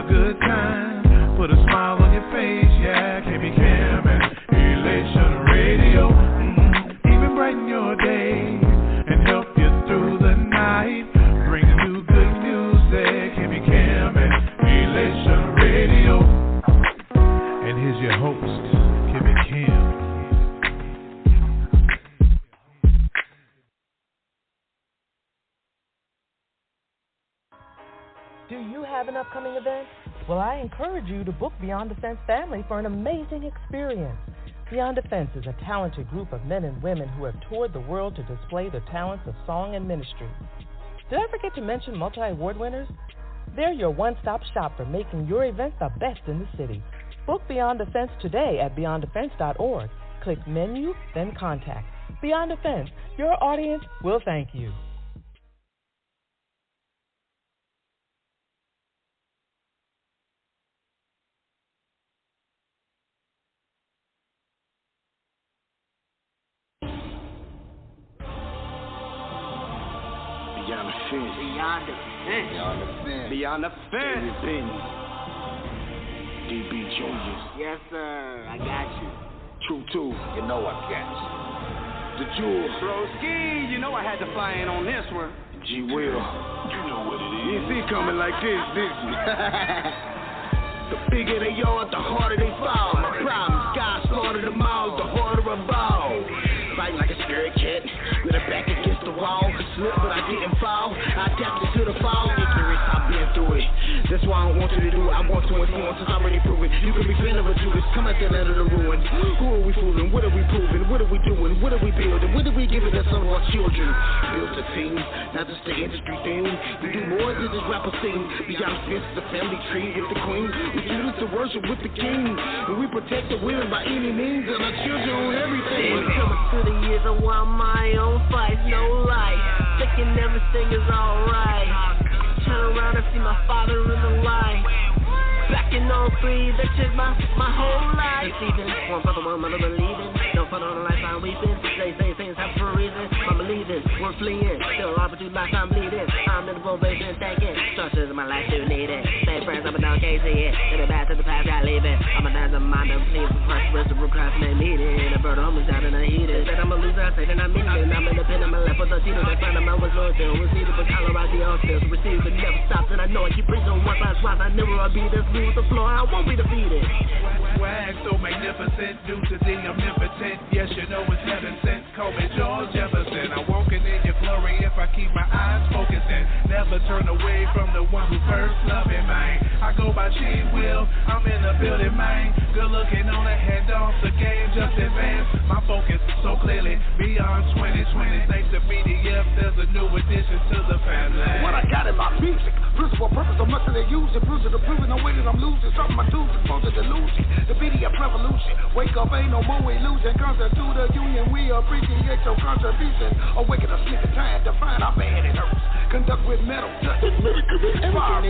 a good time. Put a smile on your face, yeah. KB Cam and Elation Radio. Even brighten your day and help you through the night. Bringing you good music. KB Cam and Elation Radio. And here's your host, KB Cam. Do you have an upcoming event? Well, I encourage you to book Beyond Defense Family for an amazing experience. Beyond Defense is a talented group of men and women who have toured the world to display their talents of song and ministry. Did I forget to mention multi-award winners? They're your one-stop shop for making your event the best in the city. Book Beyond Defense today at beyonddefense.org. Click menu, then contact. Beyond Defense, your audience will thank you. Beyond the fence. Beyond the fence. Beyond the fence. Beyond the fence. Benton. DB Jr. Yes, sir. I got you. True too. You know I got you. The Jewel. Broski, you know I had to fly in on this one. G Will. You know what it is. You see coming like this, didn't you? The bigger they are, the harder they fall. My problem is God slaughtered them all, the harder I ball. Fighting like a scared cat, with her back against the wall. Slip, but I didn't fall. I adapted to the fall. Ignorance, I've been through it. That's why I don't want you to do it. I want to influence, since I'm already proven. You can be feeling of a Judas. Come at the land of the ruin. Who are we fooling? What are we proving? What are we doing? What are we building? What are we giving to some of our children? Build a team, not just the industry thing. We do more than this rapper scene. Beyond the fence, the family tree with the queen. We choose to worship with the king. And we protect the women by any means. And our children on everything. Coming through the years, I want my own fight, no lie. Thinking everything is alright. Turn around and see my father in the light. Back in 03, that changed my whole life. Deceiving, one brother, one mother believing. No fun on the life I'm weeping. They say things happen for a reason. I'm believing, we're fleeing. Still opportunity life I'm bleeding. I'm in the probation thinking. Structures in my life do need it. Same friends up and down, can't see it. Get it back to the past, got leaving. I'm a dance of mind, I'm pleased with first rest of procrastinate meeting. A bird of homies out in the heated. Said I'm a loser, I say that I'm meaning. I'm independent, I'm left with a cheater. That's fine, I'm not what's loyal to. Was needed, but Colorado on still. Receive but never stops. And I know I keep preaching once I twice. I never will be this smooth the floor. I won't be defeated. Swag so magnificent due to the omnipotent. Yes, you know it's heaven sent. Call me George Jefferson. I'm walking in your glory if I keep my eyes focusing. Never turn away from the one who first loved me, man. I go by G Will. I'm in the building, man. Good looking on the head off the game, just advance. My focus so clearly beyond 2020. Thanks to BDF, there's a new addition to the family. What I got in my music, principle, purpose, so much that they use it. Bruise it, proving no way that I'm losing. Something I do, supposed to delusion. The BDF revolution. Wake up, ain't no more illusion. Concept to the union, we appreciate your contribution. Awaken us, snick of time, define our bad it hurts. Conduct with metal, touch it, inspire,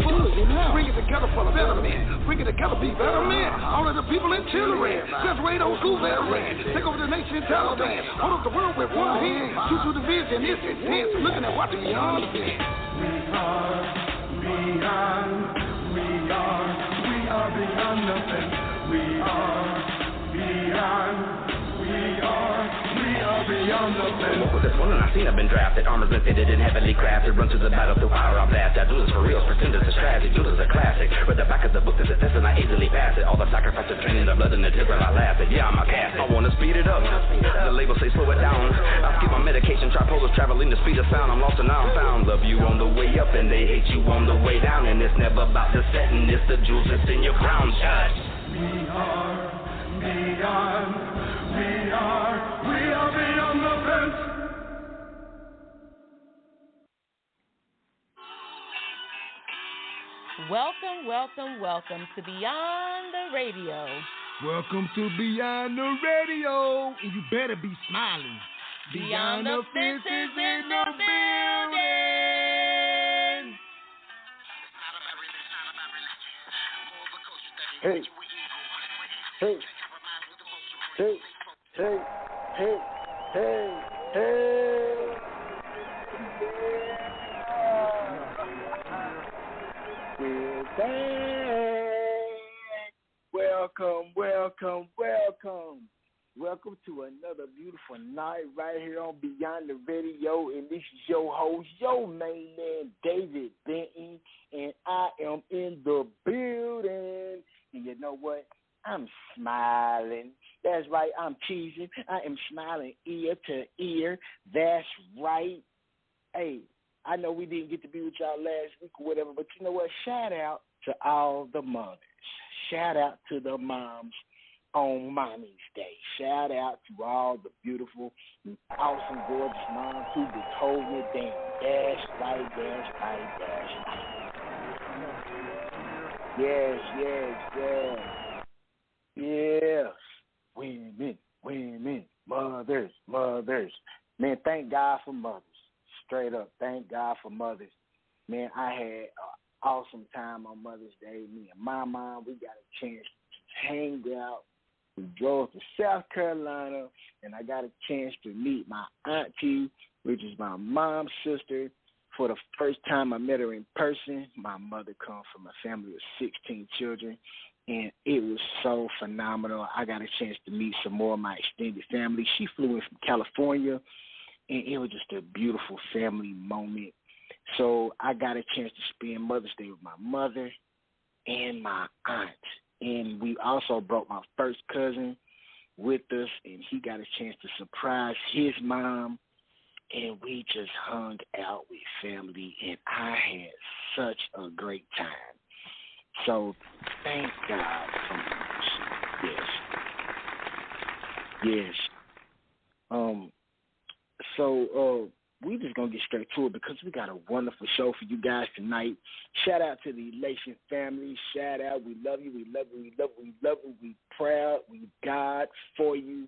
bring it together for the better men. Bring it together, be better men. All of the people in children. Graduate old school veterans. Take over the nation, Taliban. Hold up the world with one hand. Shoot through the vision, it's intense. Looking at what the beyond is. We are beyond the fence. We are beyond the fence. What was this one? I've seen I've been drafted. Armor's been fitted and heavily crafted. Run to the battle through fire, I blast. I do this for real. Pretenders is tragic. Do this a classic. Read the back of the book, there's a test and I easily pass it. All the sacrifice of training, the blood and the tears while I laugh it. Yeah, I'm a cast. I wanna speed it up. The label say slow it down. I skip my medication, tripolars traveling the speed of sound. I'm lost and now I'm found. Love you on the way up and they hate you on the way down. And it's never about the setting, it's the jewels that's in your crown. Judge. We are beyond the fence. Welcome to Beyond the Radio. Welcome to Beyond the Radio, and you better be smiling. Beyond the fence is in the building. Hey, we're back. welcome, welcome. Welcome to another beautiful night right here on Beyond the Radio. And this is your host, your main man, David Benton. And I am in the building. And you know what? I'm smiling. That's right, I'm cheesing. I am smiling ear to ear. That's right. Hey, I know we didn't get to be with y'all last week or whatever, but you know what? Shout out to all the mothers. Shout out to the moms on Mommy's Day. Shout out to all the beautiful, awesome, gorgeous moms who be holding it down. That's right, that's right, that's right. Yes, yes, yes. Yes. Women, women, mothers, mothers. Man, thank God for mothers. Straight up, thank God for mothers. Man, I had an awesome time on Mother's Day. Me and my mom, we got a chance to hang out. We drove to South Carolina, and I got a chance to meet my auntie, which is my mom's sister. For the first time I met her in person. My mother comes from a family of 16 children, and it was so phenomenal. I got a chance to meet some more of my extended family. She flew in from California, and it was just a beautiful family moment. So I got a chance to spend Mother's Day with my mother and my aunt. And we also brought my first cousin with us, and he got a chance to surprise his mom. And we just hung out with family, and I had such a great time. So thank God for mothers. Yes. So we just going to get straight to it because we got a wonderful show for you guys tonight. Shout out to the Elation family. Shout out. We love you. We love you. We love you. We love you. We proud. We God for you.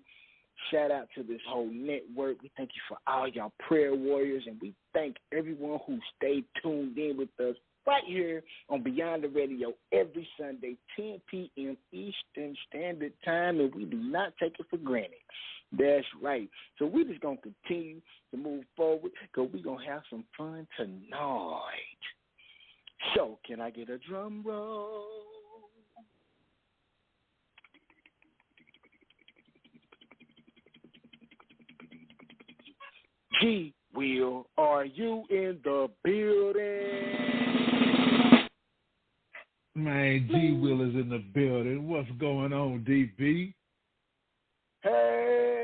Shout out to this whole network. We thank you for all y'all prayer warriors, and we thank everyone who stayed tuned in with us right here on Beyond the Radio every Sunday, 10 p.m. Eastern Standard Time, and we do not take it for granted. That's right. So we're just going to continue to move forward because we're going to have some fun tonight. So can I get a drum roll? G Will, are you in the building? Man, G Will is in the building. What's going on, DB? Hey,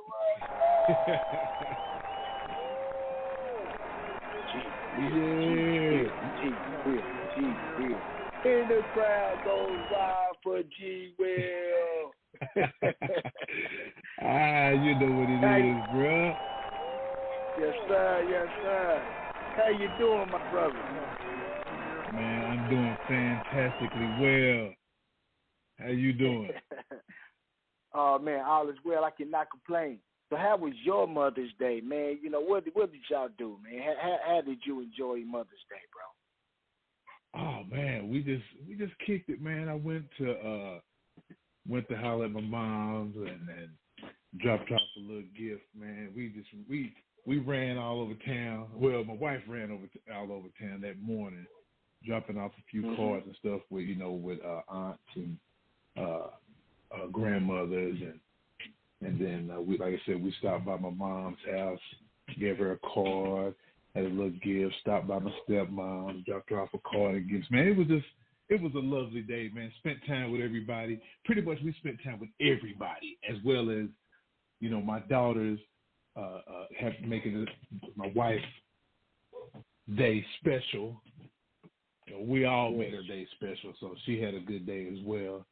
what's up? G Will. And the crowd goes wild for G Will. You know what it is, bro. Yes, sir. Yes, sir. How you doing, my brother? Man, I'm doing fantastically well. How you doing? Oh, man, all is well. I cannot complain. So how was your Mother's Day, man? You know, what did y'all do, man? How did you enjoy Mother's Day, bro? Oh, man, we just kicked it, man. I went to holler at my mom's and dropped off a little gift, man. We ran all over town. Well, my wife ran all over town that morning, dropping off a few cards and stuff with aunts and grandmothers, and then we, like I said, we stopped by my mom's house, gave her a card, had a little gift, stopped by my stepmom, dropped her off a card and gifts. Man, it was a lovely day, man. Spent time with everybody. Pretty much we spent time with everybody, as well as, my daughters have making my wife's day special. We all made her day special, so she had a good day as well,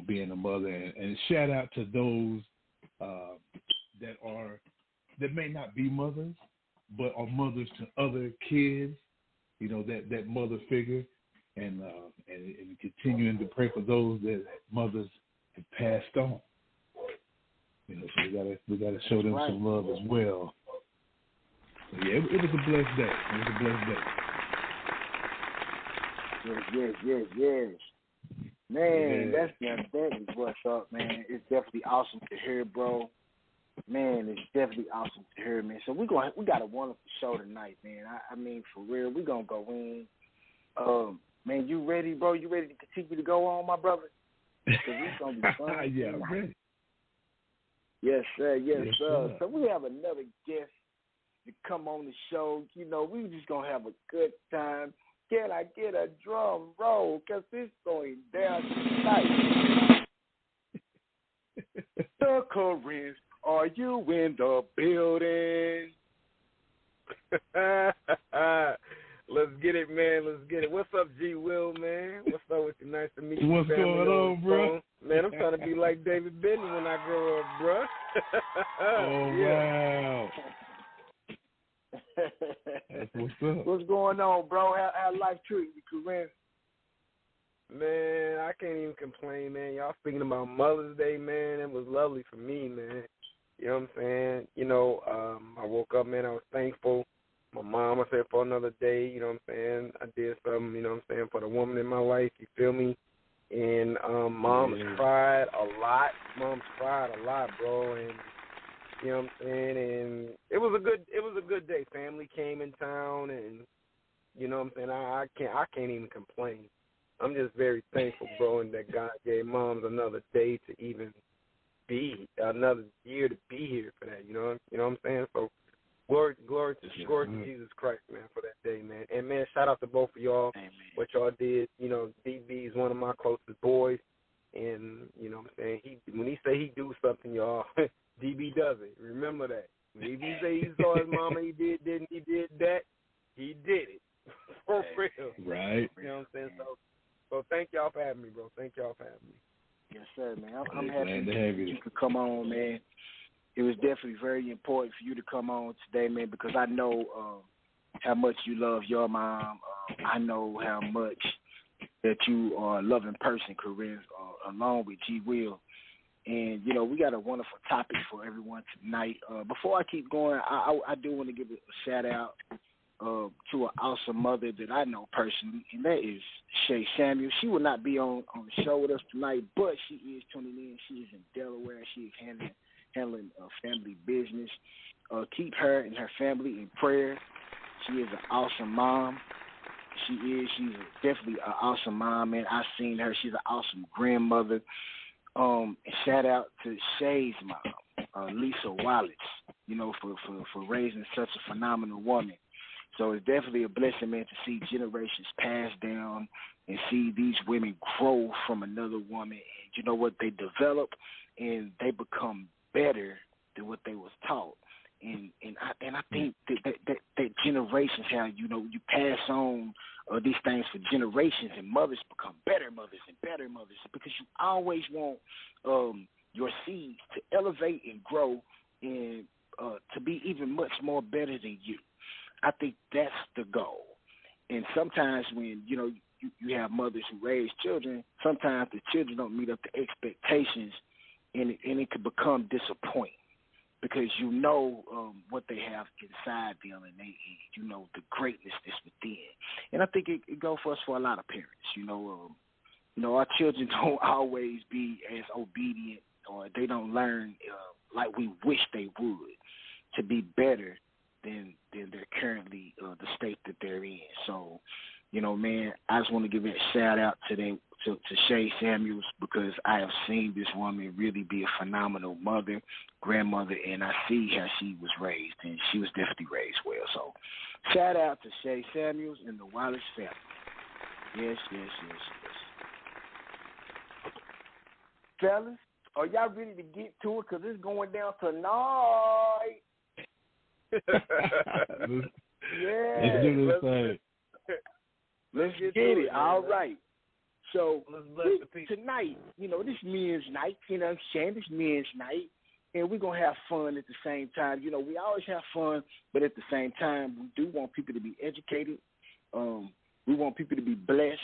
being a mother. And shout out to those that may not be mothers, but are mothers to other kids, that mother figure, and continuing to pray for those that mothers have passed on. So we gotta show them some love as well. So yeah, it was a blessed day. Yes. Man, that is what's up, man. It's definitely awesome to hear, bro. Man, it's definitely awesome to hear, man. So we got a wonderful show tonight, man. I mean, for real, we gonna go in. Man, you ready, bro? You ready to continue to go on, my brother? because it's going to be fun. Yeah, I'm ready. Yes, sir. Yes, Yes, sir. sir. So we have another guest to come on the show. You know, we just going to have a good time. Can I get a drum roll? Because it's going down tonight. The Corinth, are you in the building? Let's get it, man. Let's get it. What's up, G. Will, man? What's up with you? Nice to meet you. What's going on, bro? Man, I'm trying to be like David Benton when I grow up, bro. Oh, yeah. wow. That's what's up. What's going on, bro? How life treating you, Corinth? Man, I can't even complain, man. Y'all speaking about Mother's Day, man. It was lovely for me, man. You know what I'm saying? You know, I woke up, man. I was thankful. My mom, I said, for another day, you know what I'm saying? I did something, you know what I'm saying, for the woman in my life, you feel me? And Mom's cried a lot. Mom's cried a lot, bro, and you know what I'm saying? And it was a good day. Family came in town, and you know what I'm saying? I can't even complain. I'm just very thankful, bro, and that God gave Moms another day to even be, another year to be here for that. You know what I'm saying? So glory to Jesus Christ, man, for that day, man. And man, shout out to both of y'all. Amen. What y'all did. You know, DB is one of my closest boys, and you know what I'm saying? When he say he do something, y'all, DB does it. Remember that. When DB say he saw his mama, he did that, he did it. For real. Right. You know what I'm saying? So thank y'all for having me, bro. Thank y'all for having me. Yes, sir, man. I'm happy to have you could come on, man. It was definitely very important for you to come on today, man, because I know how much you love your mom. I know how much that you are a loving person, Corinne, along with G. Will. And, you know, we got a wonderful topic for everyone tonight. Before I keep going, I do want to give a shout-out to an awesome mother that I know personally, and that is Shay Samuel. She will not be on the show with us tonight, but she is tuning in. She is in Delaware. She is handling family business. Keep her and her family in prayer. She is an awesome mom. She's definitely an awesome mom, man. I've seen her. She's an awesome grandmother. Shout out to Shay's mom, Lisa Wallace, you know, for raising such a phenomenal woman. So it's definitely a blessing, man, to see generations pass down and see these women grow from another woman. And you know what? They develop and they become better than what they was taught. And I think that generations, how, you know, you pass on these things for generations, and mothers become better mothers and better mothers, because you always want your seeds to elevate and grow and to be even much more better than you. I think that's the goal. And sometimes when, you know, you have mothers who raise children, sometimes the children don't meet up to expectations, and it can become disappointing, because you know what they have inside them, and you know the greatness that's within. And I think it goes for us, for a lot of parents. You know, our children don't always be as obedient, or they don't learn like we wish they would, to be better than they're currently the state that they're in. So, you know, man, I just want to give a shout out to Shay Samuels, because I have seen this woman really be a phenomenal mother, grandmother, and I see how she was raised, and she was definitely raised well. So shout out to Shay Samuels and the Wallace family. Yes. Fellas, are y'all ready to get to it? Because it's going down tonight. Yeah. Let's do this thing. Let's get it. All right. So tonight, you know, this men's night, you know what I'm saying? This men's night, and we're going to have fun at the same time. You know, we always have fun, but at the same time, we do want people to be educated. We want people to be blessed.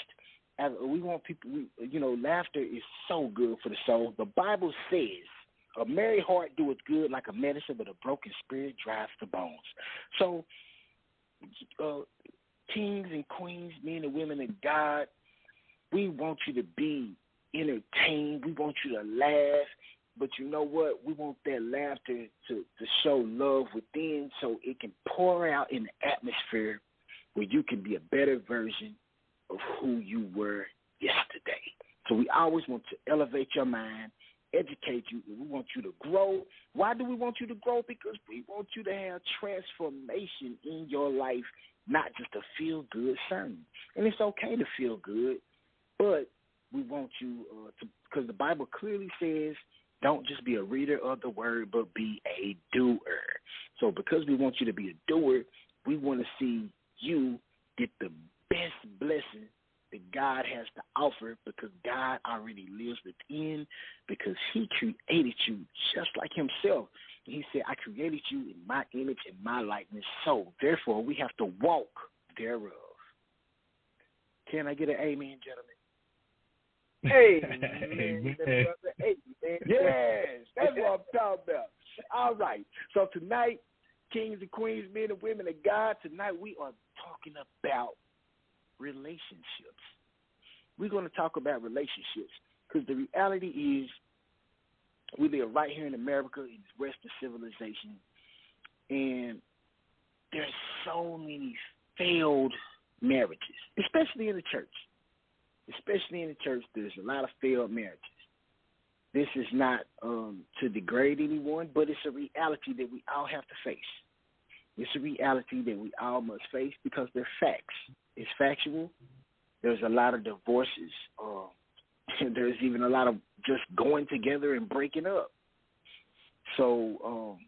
We want people, you know, laughter is so good for the soul. The Bible says, a merry heart doeth good like a medicine, but a broken spirit dries the bones. So, kings and queens, men and women of God, we want you to be entertained. We want you to laugh. But you know what? We want that laughter to show love within, so it can pour out in the atmosphere where you can be a better version of who you were yesterday. So we always want to elevate your mind, educate you. We want you to grow. Why do we want you to grow? Because we want you to have transformation in your life, not just a feel-good sermon. And it's okay to feel good, but we want you to, because the Bible clearly says, don't just be a reader of the word, but be a doer. So because we want you to be a doer, we want to see you get the best blessing that God has to offer, because God already lives within, because he created you just like himself. He said, I created you in my image and my likeness, so therefore we have to walk thereof. Can I get an amen, gentlemen? Amen. Amen. Yes, that's what I'm talking about. All right. So tonight, kings and queens, men and women of God, tonight we are talking about relationships. We're going to talk about relationships because the reality is we live right here in America, in Western civilization, and there's so many failed marriages, especially in the church. Especially in the church, there's a lot of failed marriages. This is not to degrade anyone, but it's a reality that we all have to face. It's a reality that we all must face because they're facts. It's factual. There's a lot of divorces. There's even a lot of just going together and breaking up. So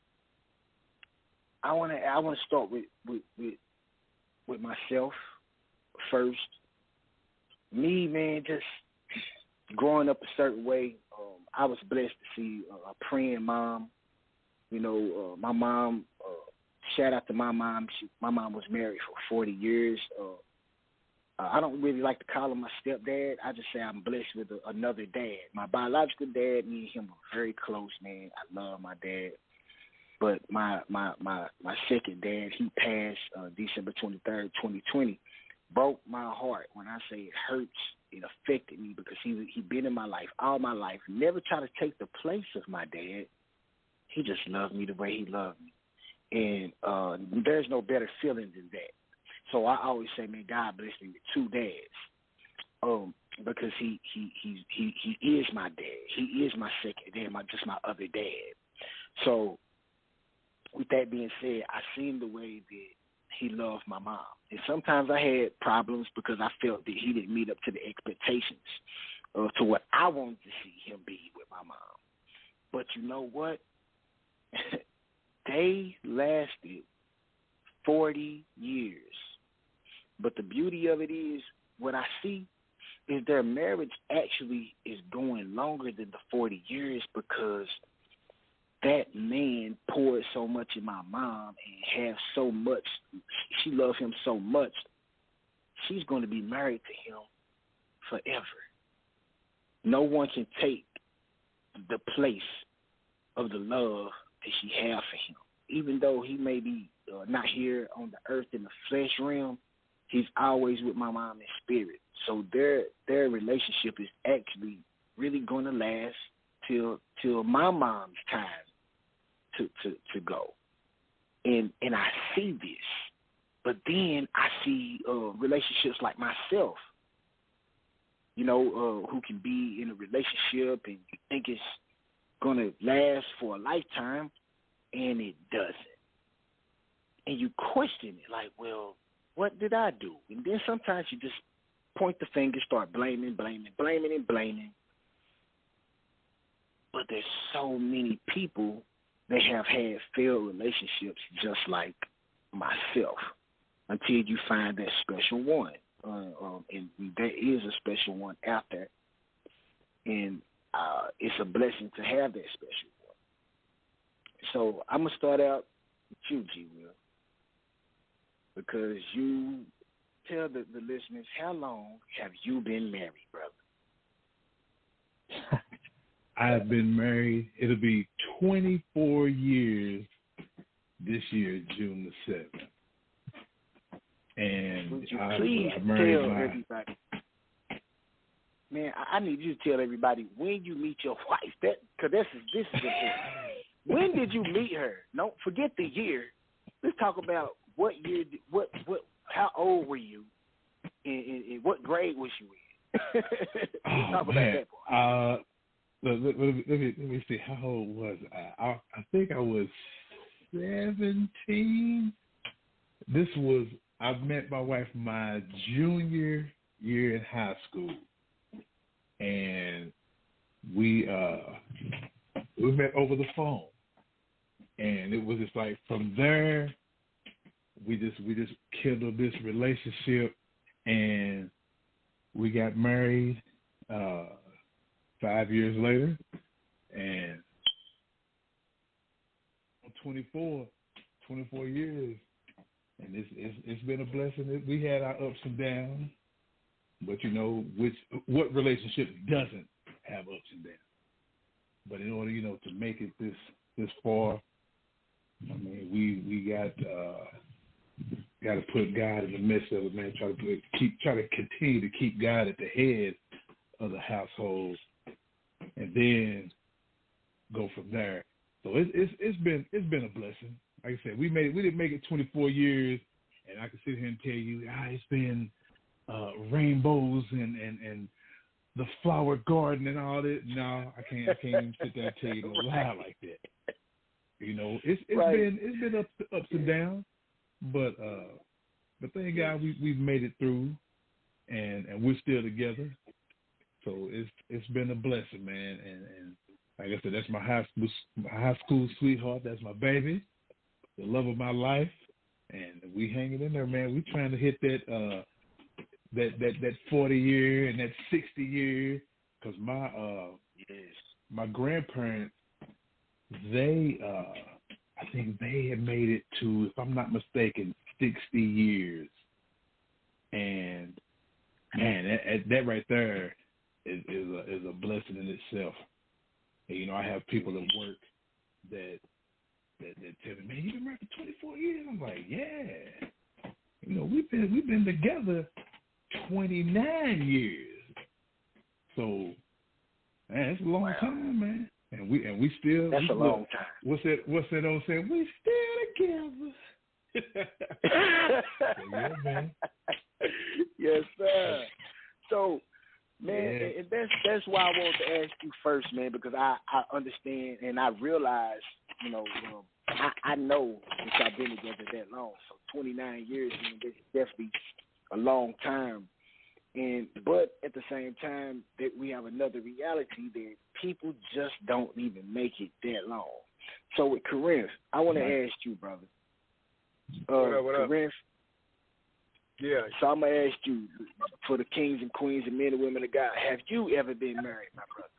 I want to start with myself first. Me, man, just growing up a certain way, I was blessed to see a praying mom. You know, my mom, shout out to my mom. My mom was married for 40 years. I don't really like to call him my stepdad. I just say I'm blessed with another dad. My biological dad, me and him were very close, man. I love my dad. But my second dad, he passed December 23rd, 2020. Broke my heart. When I say it hurts, it affected me because he been in my life all my life. Never tried to take the place of my dad. He just loved me the way he loved me. And there's no better feeling than that. So I always say, man, God bless me with two dads. Because he is my dad. He is my second dad, just my other dad. So with that being said, I seen the way that he loved my mom. And sometimes I had problems because I felt that he didn't meet up to the expectations to what I wanted to see him be with my mom. But you know what? They lasted 40 years. But the beauty of it is, what I see is their marriage actually is going longer than the 40 years because that man poured so much in my mom and have so much. She loved him so much. She's going to be married to him forever. No one can take the place of the love that she has for him. Even though he may be not here on the earth in the flesh realm, he's always with my mom in spirit. So their relationship is actually really going to last till my mom's time to go. And I see this. But then I see relationships like myself, you know, who can be in a relationship and you think it's going to last for a lifetime, and it doesn't. And you question it like, well, what did I do? And then sometimes you just point the finger, start blaming. But there's so many people that have had failed relationships just like myself until you find that special one. And there is a special one out there. And it's a blessing to have that special one. So I'm going to start out with you, G. Will, because you tell the listeners, how long have you been married, brother? I've been married. It'll be 24 years this year, June the 7th. And would you I please married tell everybody? Man, I need you to tell everybody when you meet your wife. Because this is important. When did you meet her? Don't forget the year. Let's talk about what year. How old were you? And what grade was you Oh man, let me see. How old was I? I think I was 17. I met my wife my junior year in high school, and we met over the phone, and it was just like from there, we just kindled this relationship, and we got married 5 years later, and 24 years, and it's been a blessing. We had our ups and downs, but you know what relationship doesn't have ups and downs? But in order, to make it this far, I mean, we got to put God in the midst of it, man. Try to continue to keep God at the head of the household, and then go from there. So it's been a blessing. Like I said, we didn't make it 24 years, and I can sit here and tell you, it's been rainbows and the flower garden and all that. No, I can't even sit there and tell you no lie like that. It's been ups and downs, but thank God we've made it through, and we're still together. So it's been a blessing, man. And like I said, that's my high school sweetheart. That's my baby, the love of my life, and we hanging in there, man. We trying to hit that 40 year and that 60 year, because my grandparents, they I think they had made it to, if I'm not mistaken, 60 years, and man, that right there is a blessing in itself. And, I have people at work that tell me, man, you've been married for 24 years. I'm like, yeah. We've been together 29 years. So, man, it's a long time, man. And we still. That's a long time. What's that old saying? We still together. Yeah, man. Yes, sir. So, man, and that's why I wanted to ask you first, man, because I understand and I realize, I know since I've been together that long. So 29 years, that's definitely a long time. But at the same time, that we have another reality that people just don't even make it that long. So with Corinth, I want to ask you, brother. What up? Corinth. Yeah. So I'm gonna ask you, for the kings and queens and men and women of God, have you ever been married, my brother?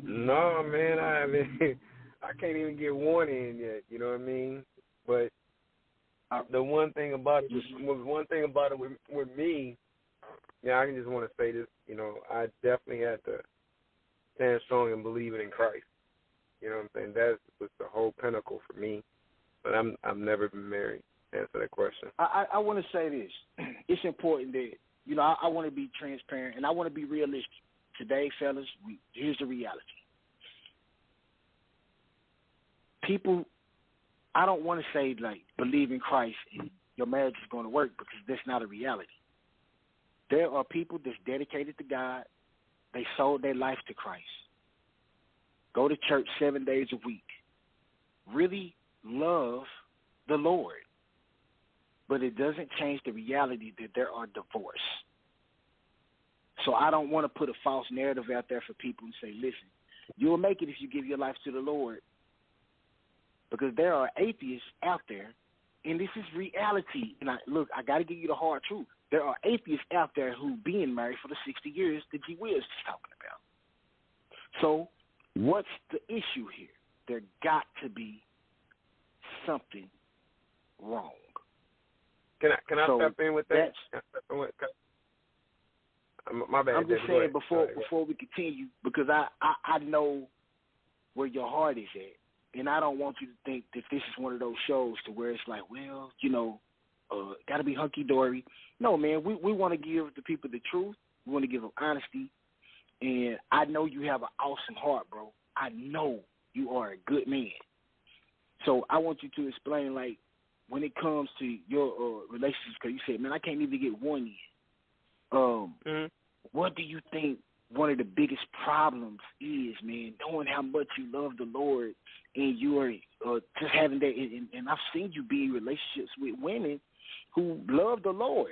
No, man, I haven't. I can't even get one in yet. You know what I mean? But the one thing about it with me, I can just want to say this. I definitely had to stand strong and believe in Christ. You know what I'm saying? That was the whole pinnacle for me. But I've never been married. To answer that question. I want to say this. It's important that I want to be transparent and I want to be realistic. Today, fellas, here's the reality. People, I don't want to say like believe in Christ and your marriage is going to work, because that's not a reality. There are people that's dedicated to God. They sold their life to Christ. Go to church 7 days a week. Really love the Lord. But it doesn't change the reality that there are divorce. So I don't want to put a false narrative out there for people and say, listen, you'll make it if you give your life to the Lord. Because there are atheists out there, and this is reality. And I got to give you the hard truth. There are atheists out there who been married for the 60 years that G. Will's talking about. So what's the issue here? There got to be something wrong. Can I step in with that? My bad. I'm just saying before we continue, because I know where your heart is at, and I don't want you to think that this is one of those shows to where it's like, well, got to be hunky dory. No, man, we want to give the people the truth. We want to give them honesty, and I know you have an awesome heart, bro. I know you are a good man. So I want you to explain, like, when it comes to your relationships, because you said, man, I can't even get one in. what do you think one of the biggest problems is, man, knowing how much you love the Lord and you are just having that, and I've seen you be in relationships with women who love the Lord.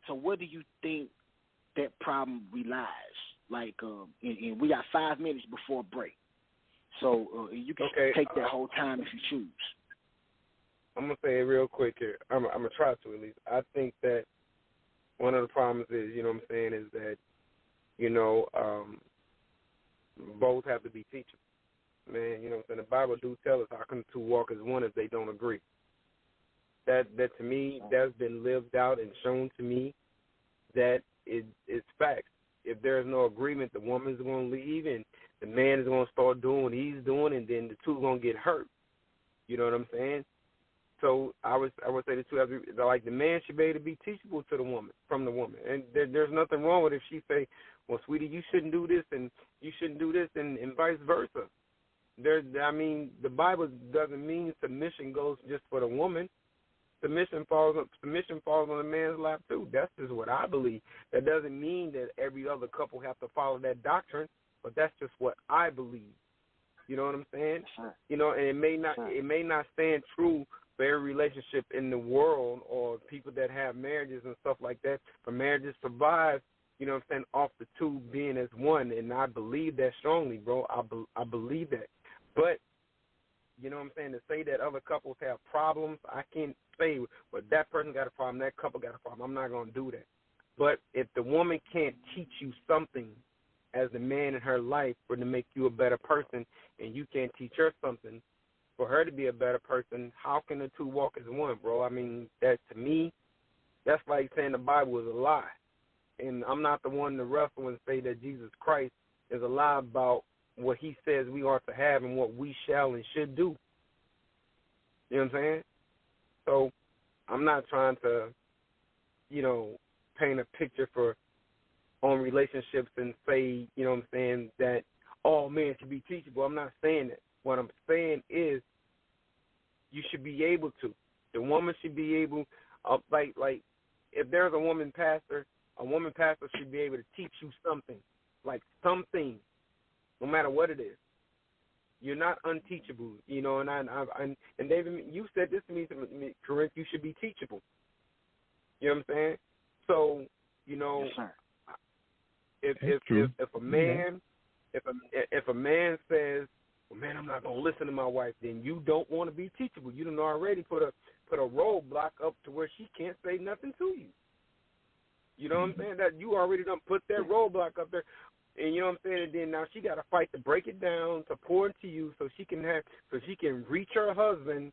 So where do you think that problem relies? Like, and we got 5 minutes before break. So you can take that whole time if you choose. I'm going to say it real quick here. I'm going to try to at least. I think that one of the problems is, you know what I'm saying, is that, you know, both have to be teachable. Man, you know what I'm saying? The Bible do tell us how can two walk as one if they don't agree. That to me, that's been lived out and shown to me that it's facts. If there's no agreement, the woman's going to leave and the man is going to start doing what he's doing, and then the two are going to get hurt. You know what I'm saying? So I would say the two have to, like, the man should be able to be teachable to the woman, from the woman. And there's nothing wrong with if she say, well, sweetie, you shouldn't do this and you shouldn't do this, and vice versa. The Bible doesn't mean submission goes just for the woman. Submission falls on the man's lap too. That's just what I believe. That doesn't mean that every other couple have to follow that doctrine, but that's just what I believe. You know what I'm saying? Sure. You know, and it may not stand true for every relationship in the world or people that have marriages and stuff like that. But marriages survive, you know what I'm saying, off the two being as one, and I believe that strongly, bro. I believe that. But, you know what I'm saying, to say that other couples have problems, I can't say, well, that person got a problem, that couple got a problem. I'm not going to do that. But if the woman can't teach you something as the man in her life for to make you a better person, and you can't teach her something for her to be a better person, how can the two walk as one, bro? I mean, that to me, that's like saying the Bible is a lie. And I'm not the one to wrestle and say that Jesus Christ is a lie about what he says we ought to have and what we shall and should do. You know what I'm saying? So I'm not trying to, you know, paint a picture on relationships and say, you know what I'm saying, that all men should be teachable. I'm not saying that. What I'm saying is you should be able to. The woman should be able, like if there's a woman pastor should be able to teach you something, like something, no matter what it is. You're not unteachable, you know. And David, you said this to me, Corinth. You should be teachable. You know what I'm saying? So, you know, yes, if a man says, well, man, I'm not gonna listen to my wife, then you don't want to be teachable. You done already put a roadblock up to where she can't say nothing to you. You know what I'm saying? That you already done put that roadblock up there. And you know what I'm saying? And then now she got to fight to break it down, to pour into you, so she can reach her husband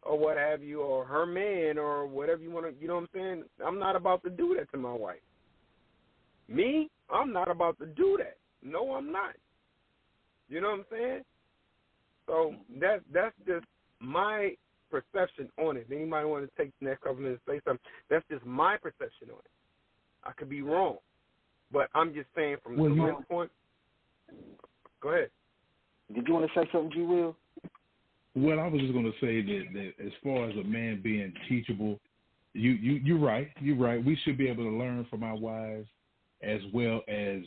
or what have you, or her man, or whatever you want to. You know what I'm saying? I'm not about to do that to my wife. Me, I'm not about to do that. No, I'm not. You know what I'm saying? So that's just my perception on it. If anybody want to take the next couple minutes to say something, that's just my perception on it. I could be wrong. But I'm just saying from the point. Go ahead. Did you want to say something, G. Will? Well, I was just going to say that as far as a man being teachable, you're right. You're right. We should be able to learn from our wives as well as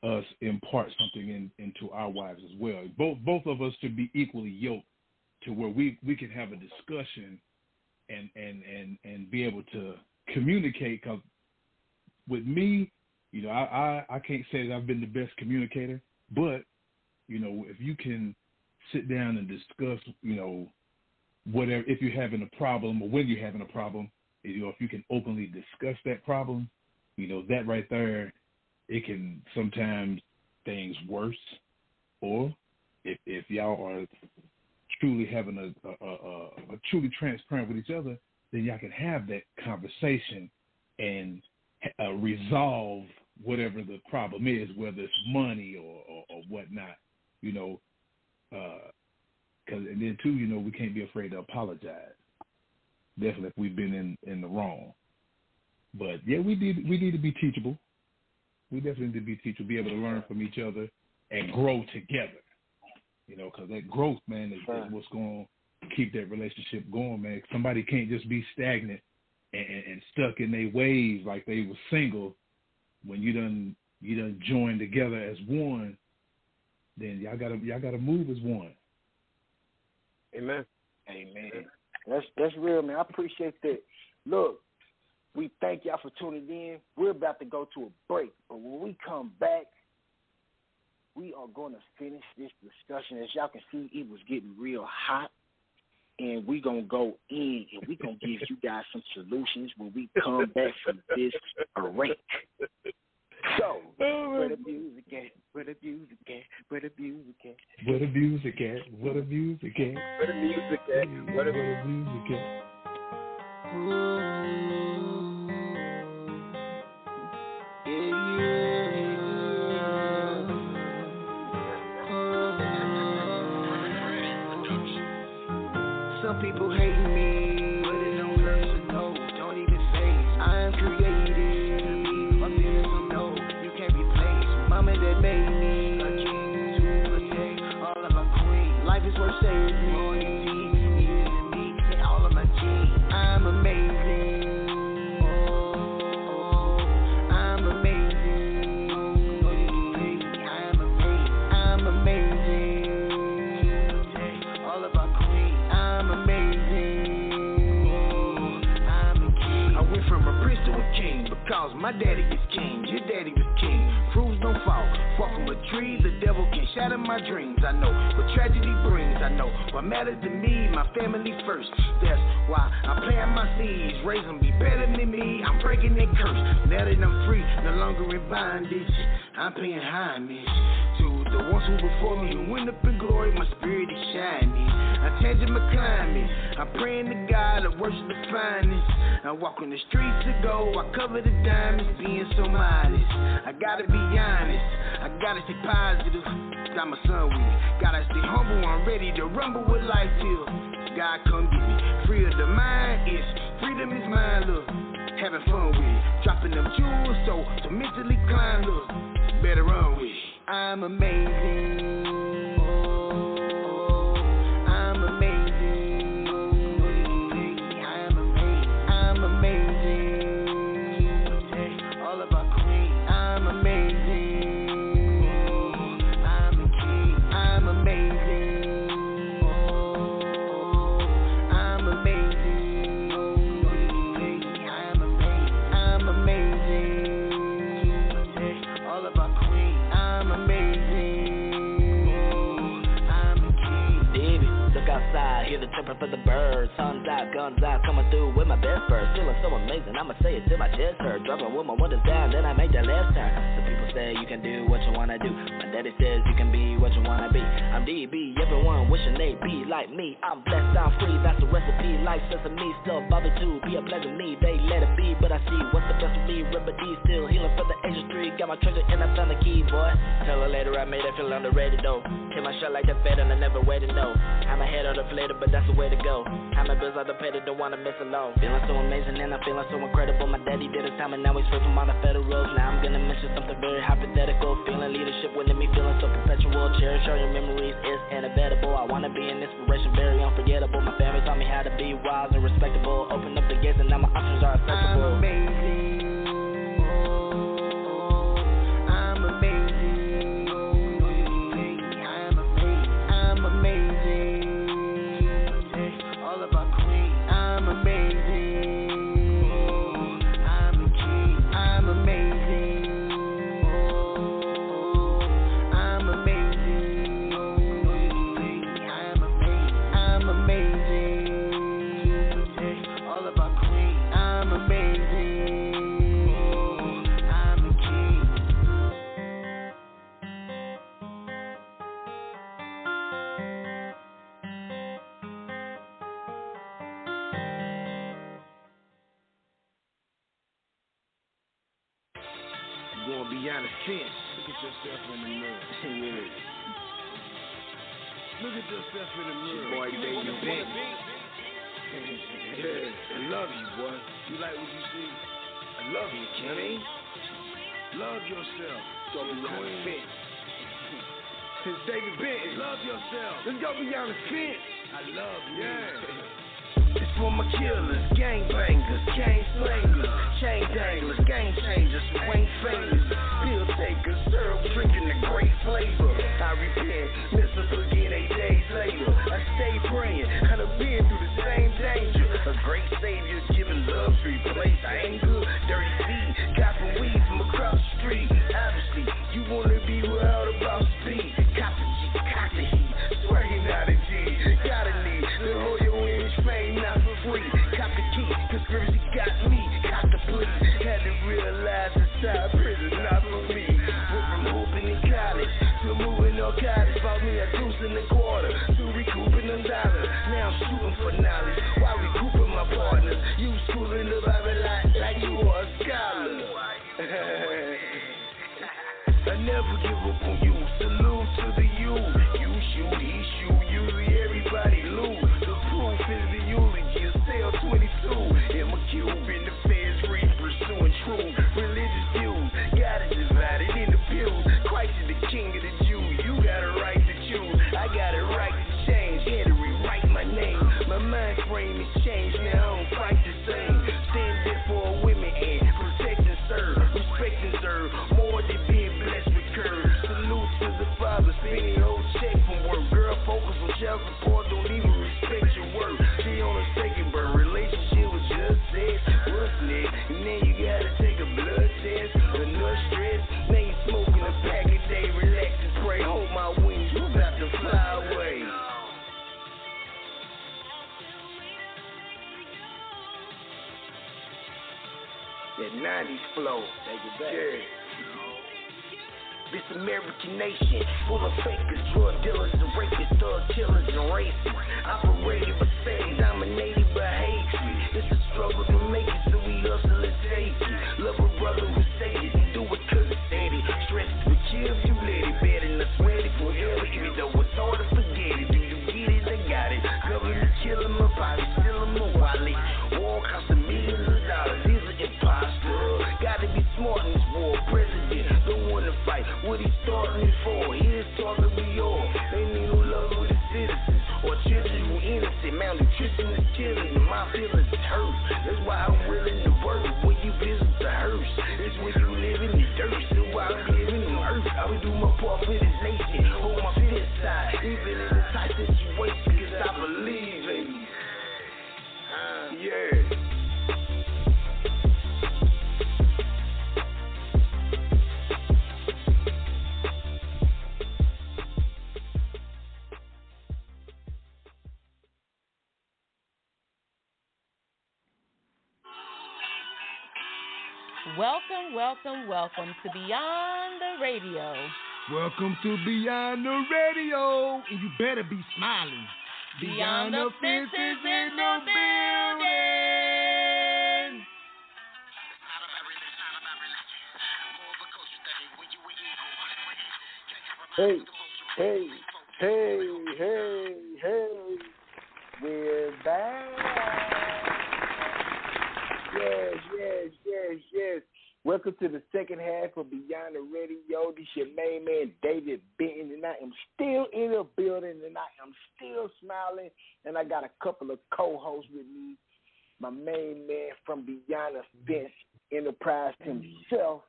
us impart something into our wives as well. Both of us should be equally yoked to where we can have a discussion and be able to communicate. Because with me, you know, I can't say that I've been the best communicator, but, you know, if you can sit down and discuss, you know, whatever, if you're having a problem or when you're having a problem, you know, if you can openly discuss that problem, you know, that right there, it can sometimes things worse. Or if y'all are truly having a truly transparent with each other, then y'all can have that conversation and resolve whatever the problem is, whether it's money or whatnot, you know, and then too, you know, we can't be afraid to apologize. Definitely if we've been in the wrong. But yeah, we need to be teachable. We definitely need to be teachable, be able to learn from each other and grow together. You know, because that growth, man, is what's going to keep that relationship going, man. Somebody can't just be stagnant and stuck in their ways like they were single, when you done join together as one, then y'all gotta move as one. Amen. That's real, man. I appreciate that. Look, we thank y'all for tuning in. We're about to go to a break, but when we come back, we are going to finish this discussion. As y'all can see, it was getting real hot, and we're going to go in, and we're going to give you guys some solutions when we come back from this break. So, where the music at? Where the music at? Where the music at? Where the music at? Where the music at? Where the music at? Where the music at? Some people hate me, but it don't hurt to know. Don't even phase. I am created. My feelings don't know. You can't replace. Mama that made me a king to protect all of my queens. Life is worth saving. More than me, easier than me, and all of my team. I'm amazing. I'm amazing. I'm amazing. All of our queens. I'm amazing. I'm a king. I went from a prince to a king because my daddy is king. Your daddy was king. Proves don't fall. Fall from a tree, the devil can shatter my dreams. I know what tragedy brings. I know what matters to me, my family first. That's why I'm planting my seeds. Raise them, be better than me. I'm breaking that curse. Now that I'm free, no longer in bondage. I'm paying homage to the ones who before me, who went up in glory. My spirit is shining. I'm changing my climate. I'm praying to God, I worship the finest. I walk on the streets to go. I cover the diamonds, being so modest. I gotta be honest. I gotta stay positive. Got my son with me. Gotta stay humble. I'm ready to rumble with life till God come get me. Free of the mind is freedom is mine. Look, having fun with it. Dropping them jewels so to mentally climb. Look, better run with it. I'm amazing. I'm amazing. I'm amazing. All of our queens. I'm amazing. I'm a king. I'm amazing. I'm amazing. I'm amazing. All of our queens. I'm amazing. I'm a king. Baby, look outside, hear the chirping for the birds. Sun's out, guns out, coming through with my best birds. Feeling so amazing, I'ma say it till my chest hurt. Dropping with my windows down, then I make that last turn. The people say you can do what you wanna do. My daddy says you can be what you wanna be. I'm DB, everyone wishing they be like me. I'm blessed, I'm free, that's the recipe. Life sesame, still Bobby too. Be a pleasant me, they let it be. But I see what's the best for me. Remedy, still healing for the Asia Street. Got my treasure and I found the key, boy. Tell her later I made her feel underrated though. Hit my shot like that fed and I never waited, no. I'm ahead of the flater, but that's the way to go. I'm a bills out the paid, don't wanna miss alone. Feeling so amazing and I'm feeling so incredible. My daddy did his time and now he's free from all the federals. Now I'm gonna mention something very hypothetical. Feeling leadership within me, feeling so perpetual. Cherish all your memories, it's inevitable. I wanna be an inspiration, very unforgettable. My family taught me how to be wise and respectable. Open up the gates and now my options are acceptable. I'm amazing. I'm amazing. I'm amazing. All of our queens. I'm amazing. I'm a king. I'm amazing. I'm amazing. I'm amazing. All of our queens. I'm amazing. I'm a king. Going beyond the fence. Look at yourself in the mirror. Look at yourself in the mirror. Boy, Benton. Yeah, I love you, boy. You like what you see? I love you, Kenny. Love yourself. Go beyond the fence. It's David Benton. Love yourself. Let's go beyond the fence. I love you. Yeah. It's for my killers, gangbangers, gang slangers, chain danglers, game changers who ain't famous. Pill takers, syrup drinking the great flavor. I repent, miss us again 8 days later. I stay praying, and I've been through the same danger. A great savior giving love to replace anger. Dirty feet, got some weed from across the street. Obviously, you wanna be where all the bosses be. Cop the G, cop the heat, swagging out of G. Gotta need the whole your image fame, not for free. Cop the key, conspiracy got me. Cop the plea, had to realize inside prison, not for me. Went from hooping in college to moving on cottage. Bought me a deuce in the quarter to recouping them dollars. Now I'm shooting for knowledge while recouping my partners. You schooling the Bible like you are a scholar. I never give up on you. Salute to the you. You shoot, he shoot. Usually everybody lose. The proof is the eulogy. A cell 22. In my cube in the feds free pursuing true religious views. Got it divided into pills. Christ is the king of the Jews. You got a right to choose. I got a right to change. Had to rewrite my name. My mind frame is changed. Now I don't fight the same. Stand there for women and protect and serve. Respect and serve. More than being blessed with curves. Salute to the father. Spending old check from work. Girl, focus on child support. Don't even respect your work. She on a second birth. Relationship was just sex. What's next? And then you gotta take a blood test. Enough stress. Now you smoking a pack a day. Relax and pray. Hold my wings. You about to fly away. That 90s flow. Take it back. Yeah. This American nation, full of fakers, drug dealers, and rapists, thug killers, and racists. Operated by Satan, dominated by hatred. It's a struggle to make it, so we hustle and take it. Love a brother who say it, and do it cause it's steady. Stress will kill if you let it, better than sweat it forever. Even though it's hard to forget it, do you get it? I got it. Government killing my body, stealing my wallet. War costs millions of dollars, these are imposters. Gotta be smart in this war, president. Don't wanna fight. What he starting it for? Here's talking we all. They need no love with the citizens or children who innocent. Malnutrition is killing them. My feelings hurt. That's why I'm willing to work when you visit the hearse. It's when you live in the dirt. So while I'm living in earth, I will do my part for this nation. Hold my fist side, even in a tight situation, cause I believe in you. Yeah. Welcome, welcome, welcome to Beyond the Radio. Welcome to Beyond the Radio, and you better be smiling. Beyond the fences in the building. Hey, hey, hey, hey, hey. We're back. Yes. Welcome to the second half of Beyond the Radio. This your main man, David Benton, and I am still in the building, and I am still smiling, and I got a couple of co-hosts with me. My main man from Beyond the Fence Enterprise himself,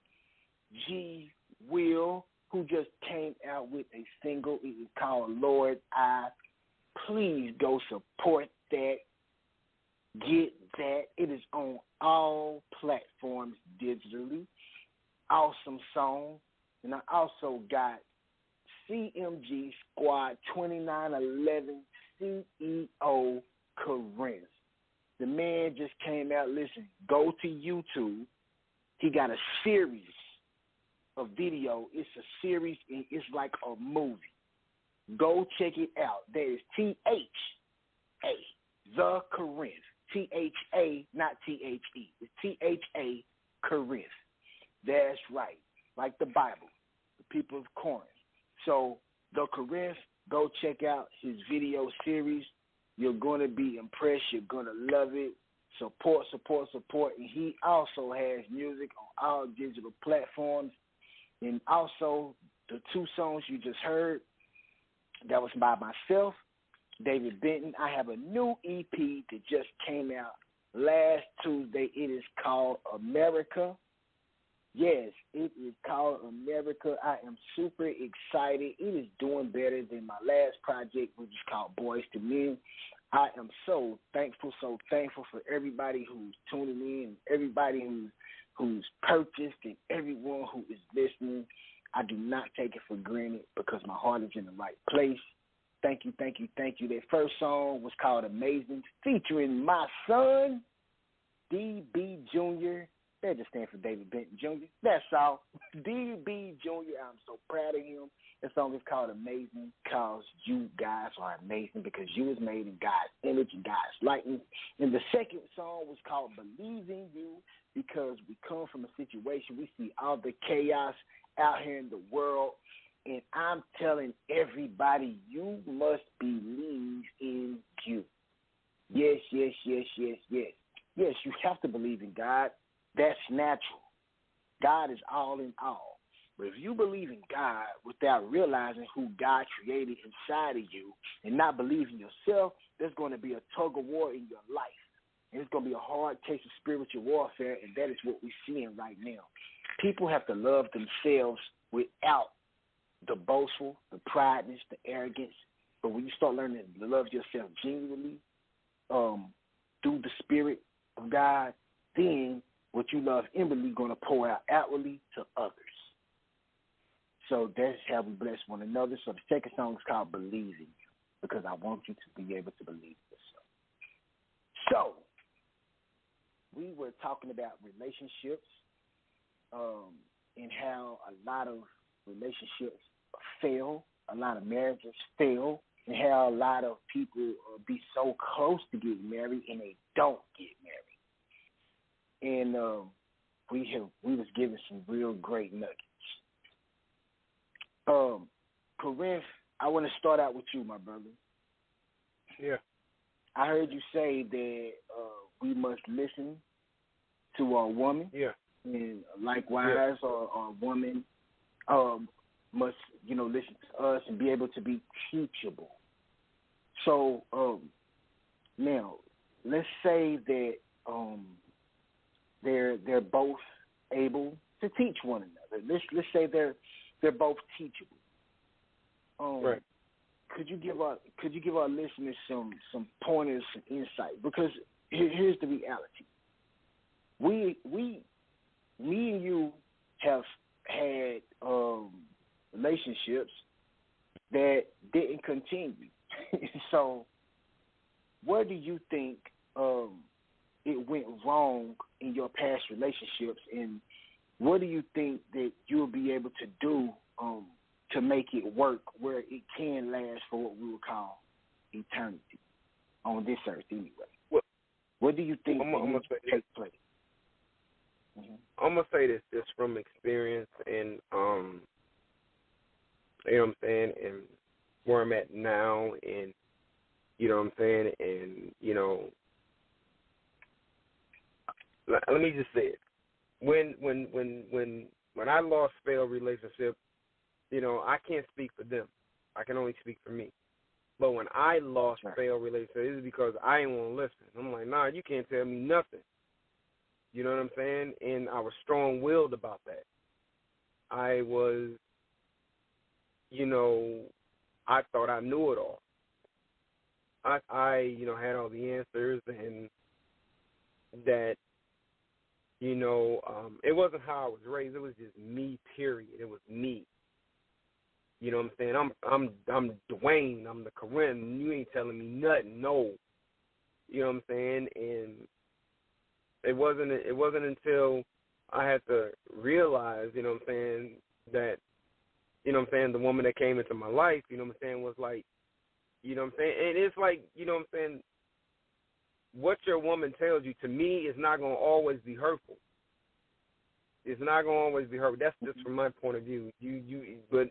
G. Will, who just came out with a single. It is called Lord I. Please go support that. Get that. It is on all platforms digitally. Awesome song. And I also got CMG Squad 2911 CEO Corinth. The man just came out. Listen, go to YouTube. He got a series of video. It's a series. It's like a movie. Go check it out. There is THA, The Corinth. THA, not THE. It's THA Corinth. That's right. Like the Bible, the people of Corinth. So, The Corinth, go check out his video series. You're going to be impressed. You're going to love it. Support. And he also has music on all digital platforms. And also, the two songs you just heard, that was by myself, David Benton. I have a new EP that just came out last Tuesday. It is called America. Yes, it is called America. I am super excited. It is doing better than my last project, which is called Boys to Men. I am so thankful for everybody who's tuning in, everybody who's purchased, and everyone who is listening. I do not take it for granted because my heart is in the right place. Thank you. That first song was called Amazing, featuring my son, DB Jr. That just stands for David Benton Jr. That's all. DB Jr. I'm so proud of him. The song is called Amazing because you guys are amazing, because you was made in God's image and God's likeness. And the second song was called Believe in You because we come from a situation, we see all the chaos out here in the world, and I'm telling everybody, you must believe in you. Yes. Yes, you have to believe in God. That's natural. God is all in all. But if you believe in God without realizing who God created inside of you and not believing yourself, there's going to be a tug of war in your life. And it's going to be a hard case of spiritual warfare, and that is what we're seeing right now. People have to love themselves without the boastful, the prideness, the arrogance. But when you start learning to love yourself genuinely through the Spirit of God, then what you love inwardly going to pour out outwardly to others. So that's how we bless one another. So the second song is called Believe in You, because I want you to be able to believe yourself. So we were talking about relationships and how a lot of relationships fail, a lot of marriages fail, and how a lot of people be so close to getting married and they don't get married. And we was given some real great nuggets. Corinth, I want to start out with you, my brother. Yeah. I heard you say that we must listen to our woman. Yeah. And likewise, our woman must, listen to us and be able to be teachable. So now, let's say that they're both able to teach one another. Let's say they're both teachable. Right. Could you give our listeners some pointers, some insight? Because here's the reality. Me and you have had relationships that didn't continue. So where do you think it went wrong in your past relationships, and what do you think that you'll be able to do to make it work where it can last for what we would call eternity on this earth anyway? What do you think will take place? Mm-hmm. I'm going to say this just from experience and, you know what I'm saying, and where I'm at now, and, you know what I'm saying, and, let me just say it. When I lost failed relationship, I can't speak for them. I can only speak for me. But when I lost failed relationship, it was because I didn't want to listen. I'm like, nah, you can't tell me nothing. You know what I'm saying? And I was strong-willed about that. I was, I thought I knew it all. I had all the answers, and that, it wasn't how I was raised. It was just me, period. It was me. You know what I'm saying? I'm Dwayne. I'm the Corinne. You ain't telling me nothing. No. You know what I'm saying? And it wasn't until I had to realize, you know what I'm saying, that, you know what I'm saying, the woman that came into my life, you know what I'm saying, was like, you know what I'm saying? And it's like, you know what I'm saying, what your woman tells you, to me, is not going to always be hurtful. It's not going to always be hurtful. That's just from my point of view. But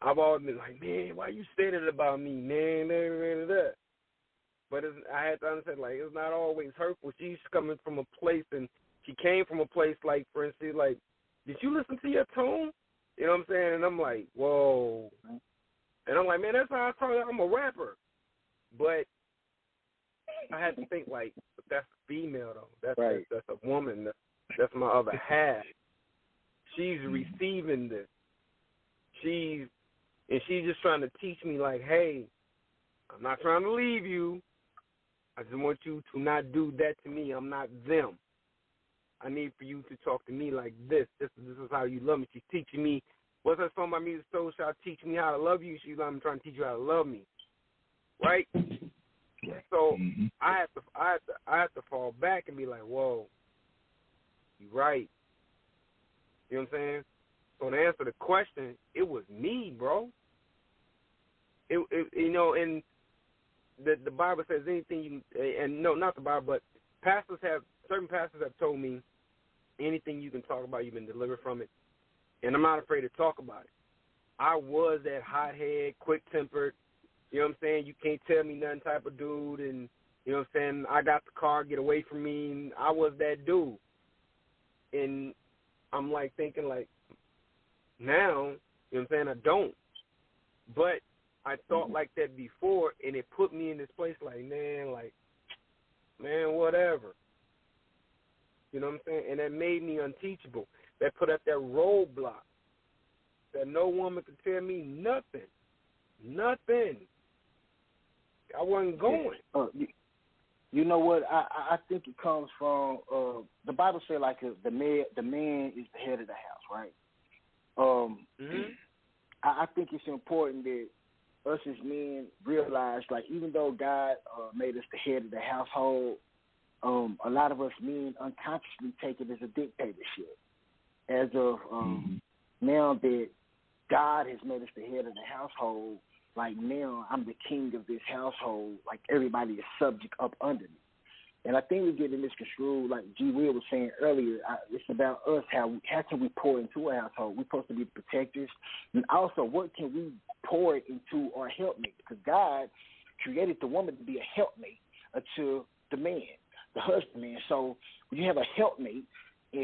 I've always been like, man, why you saying it about me, man? But I had to understand, like, it's not always hurtful. She's coming from a place, and she came from a place, like, for instance, like, did you listen to your tone? You know what I'm saying? And I'm like, whoa. And I'm like, man, that's how I told you I'm a rapper. But I had to think like, but that's a female though. That's right. that's a woman. That's my other half. She's receiving this. She's just trying to teach me like, hey, I'm not trying to leave you. I just want you to not do that to me. I'm not them. I need for you to talk to me like this. This is how you love me. She's teaching me. What's that song by Music Soul Child? Teach me how to love you. She's like, I'm trying to teach you how to love me. Right? So I had to fall back and be like, whoa, you right. You know what I'm saying? So to answer the question, it was me, bro. It you know, and the Bible says anything you can, and no, not the Bible, but certain pastors have told me anything you can talk about, you've been delivered from it, and I'm not afraid to talk about it. I was that hothead, quick-tempered, you know what I'm saying, you can't tell me nothing type of dude, and you know what I'm saying, I got the car, get away from me, and I was that dude. And I'm like thinking like, now, you know what I'm saying, I don't. But I thought like that before, and it put me in this place like, man, whatever. You know what I'm saying? And that made me unteachable. That put up that roadblock that no woman could tell me nothing. Nothing. I wasn't going. You know what? I think it comes from the Bible says like the man is the head of the house, right? I think it's important that us as men realize, like, even though God made us the head of the household, a lot of us men unconsciously take it as a dictatorship. As of now that God has made us the head of the household, like now I'm the king of this household, like everybody is subject up under me. And I think we're getting misconstrued, like G. Will was saying earlier, it's about us, how can we pour into a household? We're supposed to be protectors. And also, what can we pour into our helpmate? Because God created the woman to be a helpmate to the man, the husbandman. So when you have a helpmate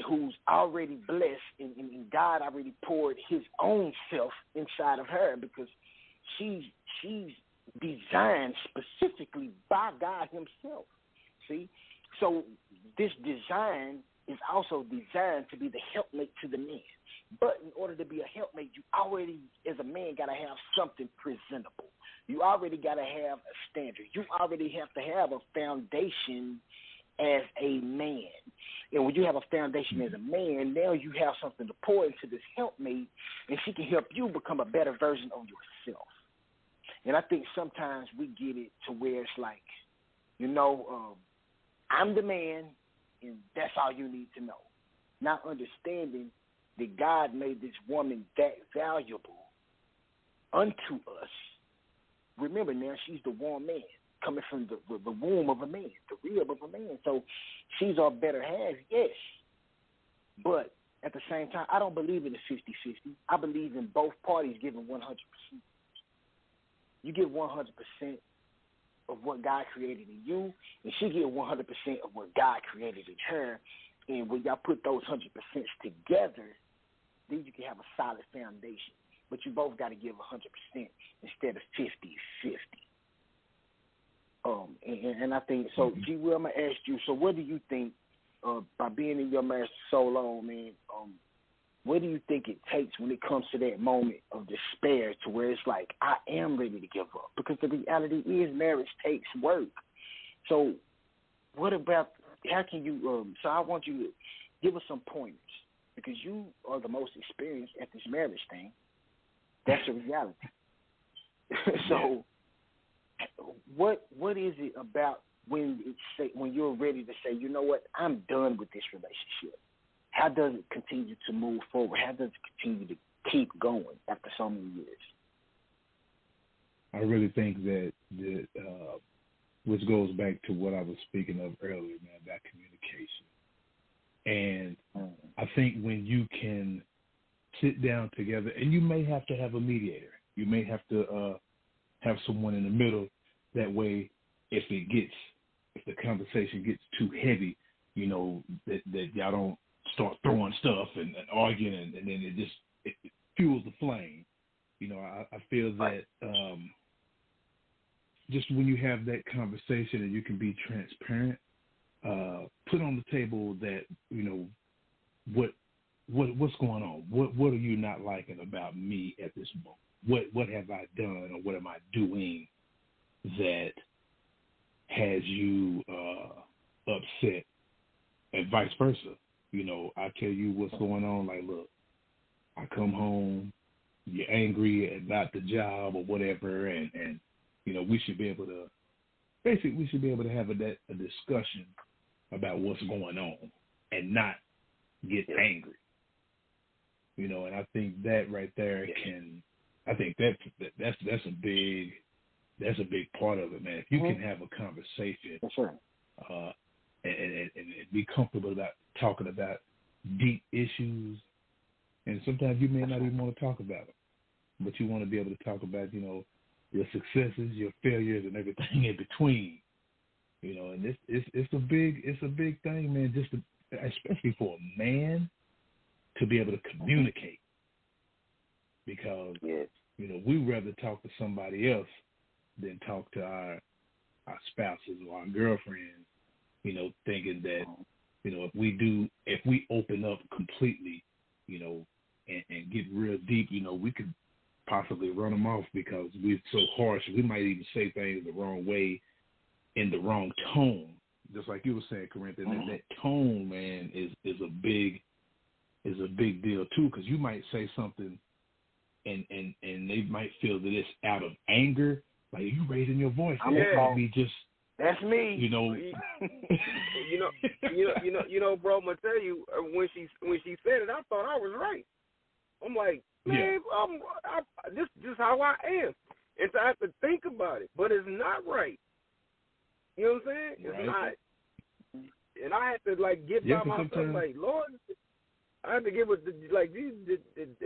who's already blessed, and God already poured his own self inside of her, because she's designed specifically by God himself. See? So this design is also designed to be the helpmate to the man. But in order to be a helpmate, you already, as a man, got to have something presentable. You already got to have a standard. You already have to have a foundation as a man. And when you have a foundation as a man, now you have something to pour into this helpmate, and she can help you become a better version of yourself. And I think sometimes we get it to where it's like, you know, I'm the man, and that's all you need to know. Not understanding that God made this woman that valuable unto us. Remember now, she's the warm man, coming from the womb of a man, the rib of a man. So she's our better half, yes. But at the same time, I don't believe in the 50-50. I believe in both parties giving 100%. You give 100% of what God created in you, and she get 100% of what God created in her. And when y'all put those 100% together, then you can have a solid foundation. But you both got to give 100% instead of 50-50. And I think, so, G. Will, I'm going to ask you, so what do you think, by being in your marriage so long, man, what do you think it takes when it comes to that moment of despair to where it's like, I am ready to give up? Because the reality is marriage takes work. So what about, how can you, so I want you to give us some pointers, because you are the most experienced at this marriage thing. That's a reality. So what is it about when you're ready to say, you know what, I'm done with this relationship? How does it continue to move forward? How does it continue to keep going after so many years? I really think that which goes back to what I was speaking of earlier, man, about communication. And I think when you can sit down together, and you may have to have a mediator. You may have to have someone in the middle. That way, if the conversation gets too heavy, you know, that y'all don't start throwing stuff and arguing, and then it fuels the flame. You know, I feel that just when you have that conversation and you can be transparent, put on the table that, you know, what's going on? What are you not liking about me at this moment? What have I done or what am I doing that has you upset, and vice versa? You know, I tell you what's going on. Like, look, I come home, you're angry about the job or whatever, and you know, we should be able to have a discussion about what's going on and not get angry. You know, and I think that right there that's a big part of it, man. If you can have a conversation, and be comfortable about talking about deep issues, and sometimes you may not even want to talk about them, but you want to be able to talk about, you know, your successes, your failures, and everything in between. You know, and it's a big thing, man. Just especially for a man to be able to communicate, because you know, we rather talk to somebody else than talk to our spouses or our girlfriends. You know, thinking that, you know, if we open up completely, you know, and get real deep, you know, we could possibly run them off because we're so harsh. We might even say things the wrong way in the wrong tone. Just like you were saying, Corinthian, that tone, man, is a big deal too, because you might say something and they might feel that it's out of anger, like you raising your voice. It might be just, that's me. You know, bro. I'm gonna tell you, when she said it, I thought I was right. I'm like, man, this is how I am, and so I have to think about it. But it's not right. You know what I'm saying? It's not. And I had to like get by myself, like, Lord, I had to get with like,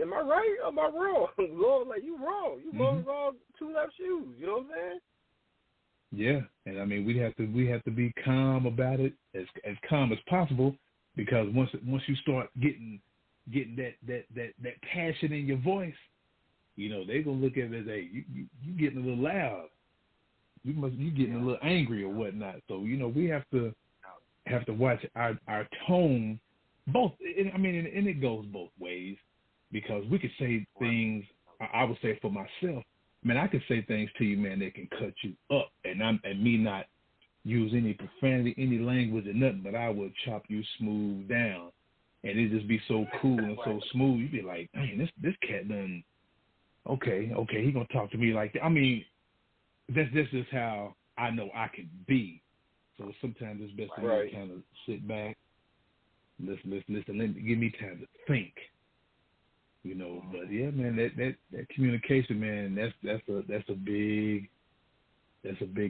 am I right or am I wrong? Lord, like, you wrong. You wrong, two left shoes. You know what I'm saying? Yeah, and I mean, we have to be calm about it, as calm as possible, because once you start getting that passion in your voice, you know, they're gonna look at it as, hey, you getting a little loud, you getting a little angry or whatnot. So, you know, we have to watch our tone, both. I mean, and it goes both ways, because we could say things. I would say for myself, man, I could say things to you, man, that can cut you up, and me not use any profanity, any language or nothing, but I would chop you smooth down, and it just be so cool and so smooth. You'd be like, man, this cat done. Okay, he gonna talk to me like that. I mean, that's just how I know I can be. So sometimes it's best to kind of sit back, listen, give me time to think. You know, but yeah, man, that communication, man, that's a big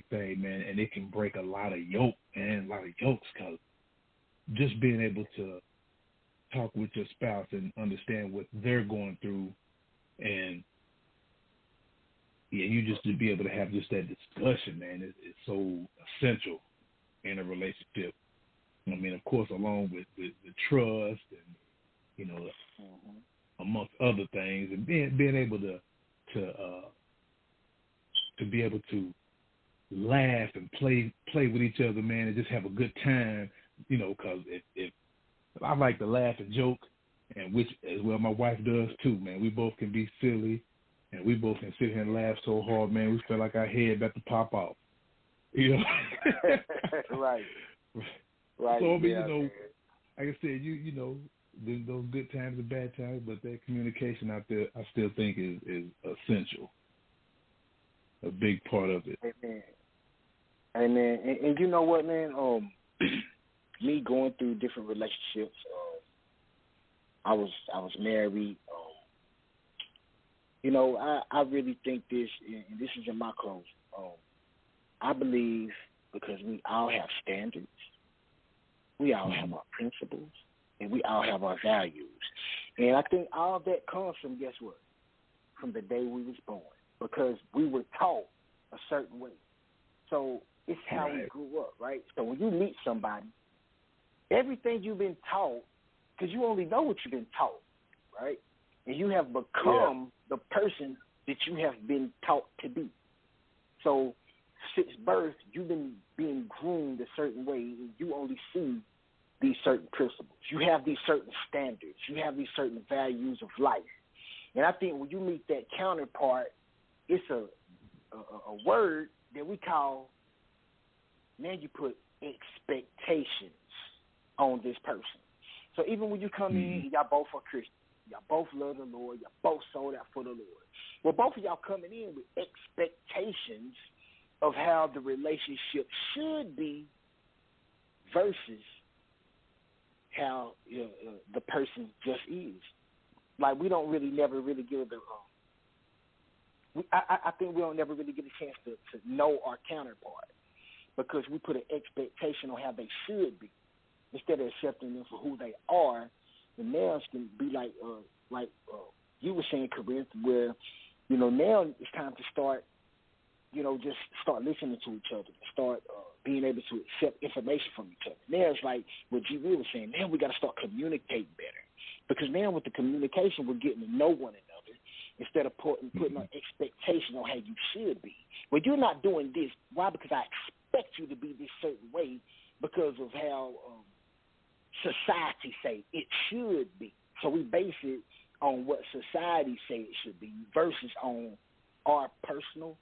thing, man, and it can break a lot of yokes, because just being able to talk with your spouse and understand what they're going through, and you just to be able to have just that discussion, man, it's so essential in a relationship. I mean, of course, along with the trust and, you know, amongst other things, and being able to be able to laugh and play with each other, man, and just have a good time, you know, because if I like to laugh and joke, and which as well my wife does too, man. We both can be silly, and we both can sit here and laugh so hard, man, we feel like our head about to pop off. You know? Right. So I mean, you know, like I said, you know, those good times and bad times, but that communication out there, I still think is essential. A big part of it. Amen. And you know what, man? Me going through different relationships. I was married. You know, I really think this, and this is in my close. I believe, because we all have standards, we all have our principles, and we all have our values. And I think all that comes from, guess what? From the day we was born, because we were taught a certain way. So it's how we grew up, right? So when you meet somebody, everything you've been taught, because you only know what you've been taught, right? And you have become the person that you have been taught to be. So since birth, you've been being groomed a certain way, and you only see these certain principles. You have these certain standards. You have these certain values of life. And I think when you meet that counterpart, it's a word that we call, now you put expectations on this person. So even when you come in, y'all both are Christians. Y'all both love the Lord. Y'all both sold out for the Lord. Well, both of y'all coming in with expectations of how the relationship should be versus how the person just is. Like, we don't really never really give the I think we don't never really get a chance to know our counterpart because we put an expectation on how they should be instead of accepting them for who they are. And now it's going to be like you were saying, Corinth, where, now it's time to start, just start listening to each other, start being able to accept information from each other. Now it's like what G. Will was saying, now we got to start communicating better. Because now with the communication, we're getting to know one another instead of putting an expectation on how you should be. Well, you're not doing this. Why? Because I expect you to be this certain way because of how society say it should be. So we base it on what society say it should be versus on our personal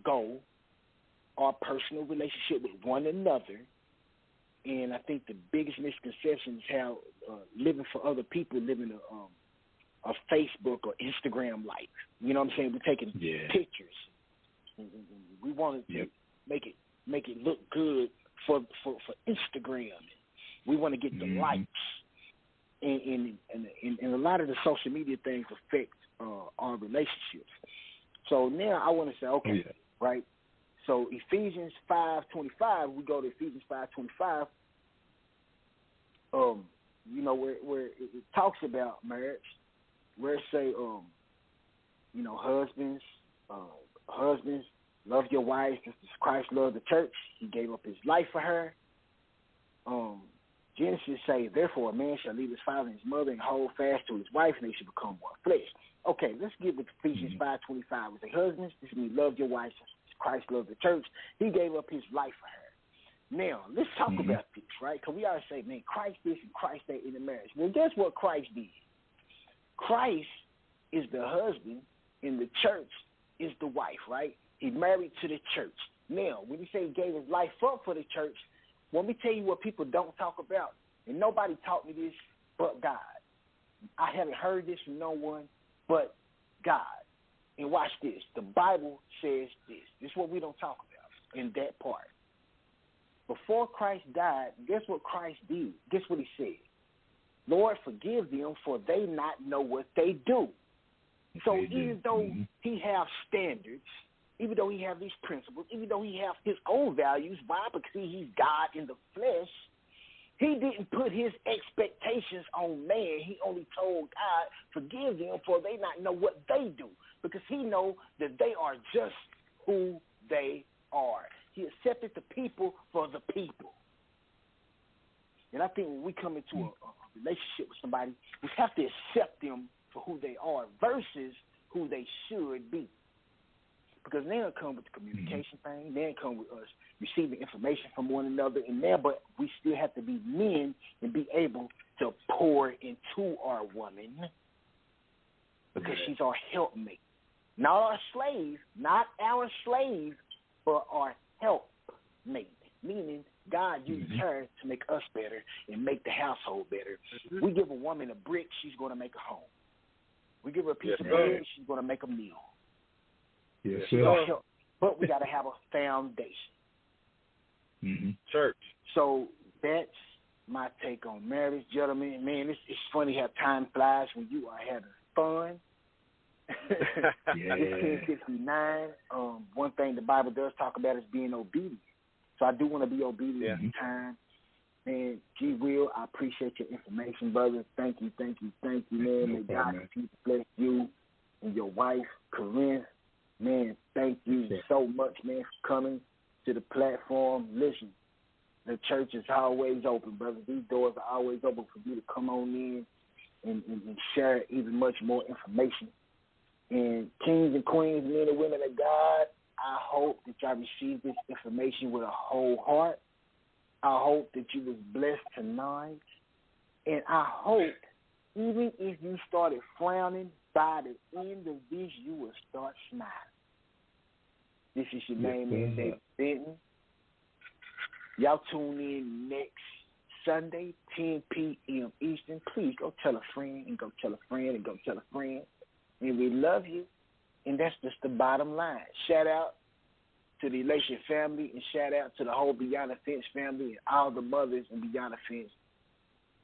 goal, our personal relationship with one another. And I think the biggest misconception is how living for other people, living a Facebook or Instagram life. You know what I'm saying? We're taking pictures. And we want to make it look good for Instagram. We want to get the likes. And a lot of the social media things affect our relationships. So now I want to say, okay, right? So Ephesians 5:25, we go to Ephesians 5:25, where it talks about marriage, where it say, husbands, love your wives just as Christ loved the church. He gave up his life for her. Genesis say, therefore a man shall leave his father and his mother and hold fast to his wife, and they shall become one flesh. Okay, let's get with Ephesians 5:25. With the husbands, this means love your wives as Christ loved the church. He gave up his life for her. Now, let's talk about this, right? Because we always say, man, Christ this and Christ that in the marriage. Well, guess what Christ did? Christ is the husband and the church is the wife, right? He's married to the church. Now, when you say he gave his life up for the church, let me tell you what people don't talk about. And nobody taught me this but God. I haven't heard this from no one but God. And watch this. The Bible says this. This is what we don't talk about in that part. Before Christ died, guess what Christ did? Guess what he said? Lord, forgive them, for they not know what they do. So even though he have standards, even though he have these principles, even though he have his own values, why? Because he's God in the flesh, he didn't put his expectations on man. He only told God, forgive them, for they not know what they do. Because he know that they are just who they are. He accepted the people for the people. And I think when we come into a relationship with somebody, we have to accept them for who they are versus who they should be. Because now it comes with the communication thing. Now it comes with us receiving information from one another. And now, but we still have to be men and be able to pour into our woman because she's our helpmate. Not our slave, but our helpmate. Meaning God uses her to make us better and make the household better. We give a woman a brick, she's going to make a home. We give her a piece of bread, she's going to make a meal. Yes, but we got to have a foundation. Church. So that's my take on marriage, gentlemen. Man, it's funny how time flies when you are having fun. It's 10:59. One thing the Bible does talk about is being obedient. So I do want to be obedient in time. And G. Will, I appreciate your information, brother. Thank you, man. May God continue to bless you and your wife, Corinne. Man, thank you so much, man, for coming to the platform. Listen, the church is always open, brother. These doors are always open for you to come on in and share even much more information. And kings and queens, men and women of God, I hope that y'all received this information with a whole heart. I hope that you was blessed tonight. And I hope, even if you started frowning, by the end of this, you will start smiling. This is your name, man, Benton. Y'all tune in next Sunday, 10 p.m. Eastern. Please go tell a friend and go tell a friend and go tell a friend. And we love you. And that's just the bottom line. Shout out to the Elation family and shout out to the whole Beyond the Fence family and all the mothers in Beyond the Fence.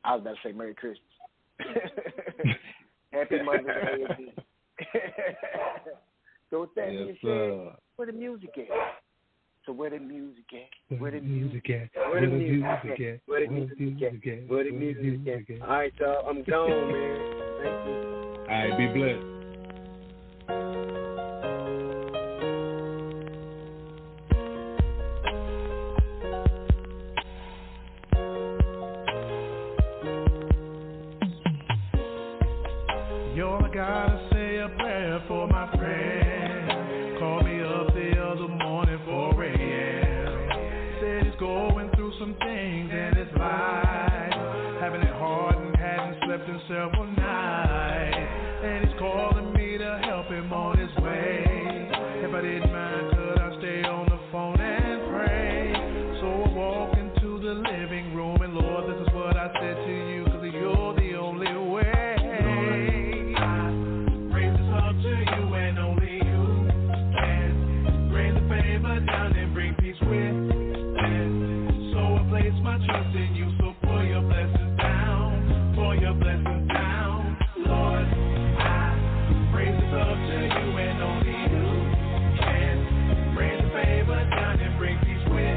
I was about to say Merry Christmas. Happy Mother's Day again. So with that being said, where the music at? So where the music at? Where the music at? Where the music at? Where the music at? Where the music at? All right, y'all. I'm gone, man. Thank you. All right, be blessed. Gotta say a prayer for my friend. Called me up the other morning, 4 a.m. Said he's going through some things in his life, having it hard and hadn't slept in several nights. And he's calling me to help him on his way. If I didn't mind, could I stay on the phone and pray? So I walk into the living room, and Lord, this is what I said to you, 'cause you're the only way. Trust in you, so pour your blessings down, pour your blessings down. Lord, I praise this up to you and only you can bring the favor down and bring peace with it.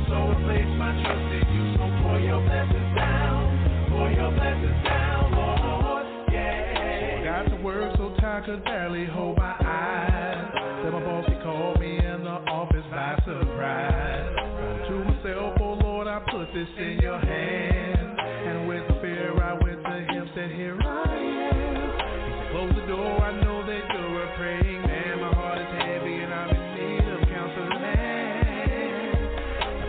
So I place my trust in you, so pour your blessings down, Lord, yeah. I got to work so tired, could barely hold my eyes. Then my boss, he called me in the office by surprise. To myself, oh Lord, I put this in your hands. And with fear, I went to him, said, here I am. He said, close the door, I know that you're a praying man. My heart is heavy and I'm in need of counseling. I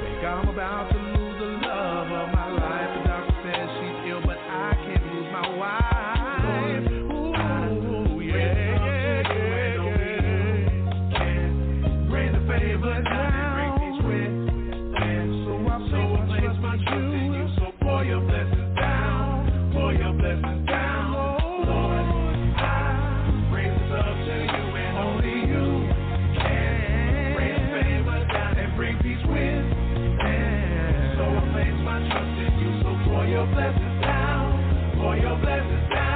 think I'm about to lose the love of my life. The doctor says she's ill, but I can't lose my wife. Ooh, yeah. Can bring the favor down. Your blessings down, pour your blessings down, Lord. I praise this up to you and only you can bring the favor down and bring peace with it. So I place my trust in you, so pour your blessings down, pour your blessings down.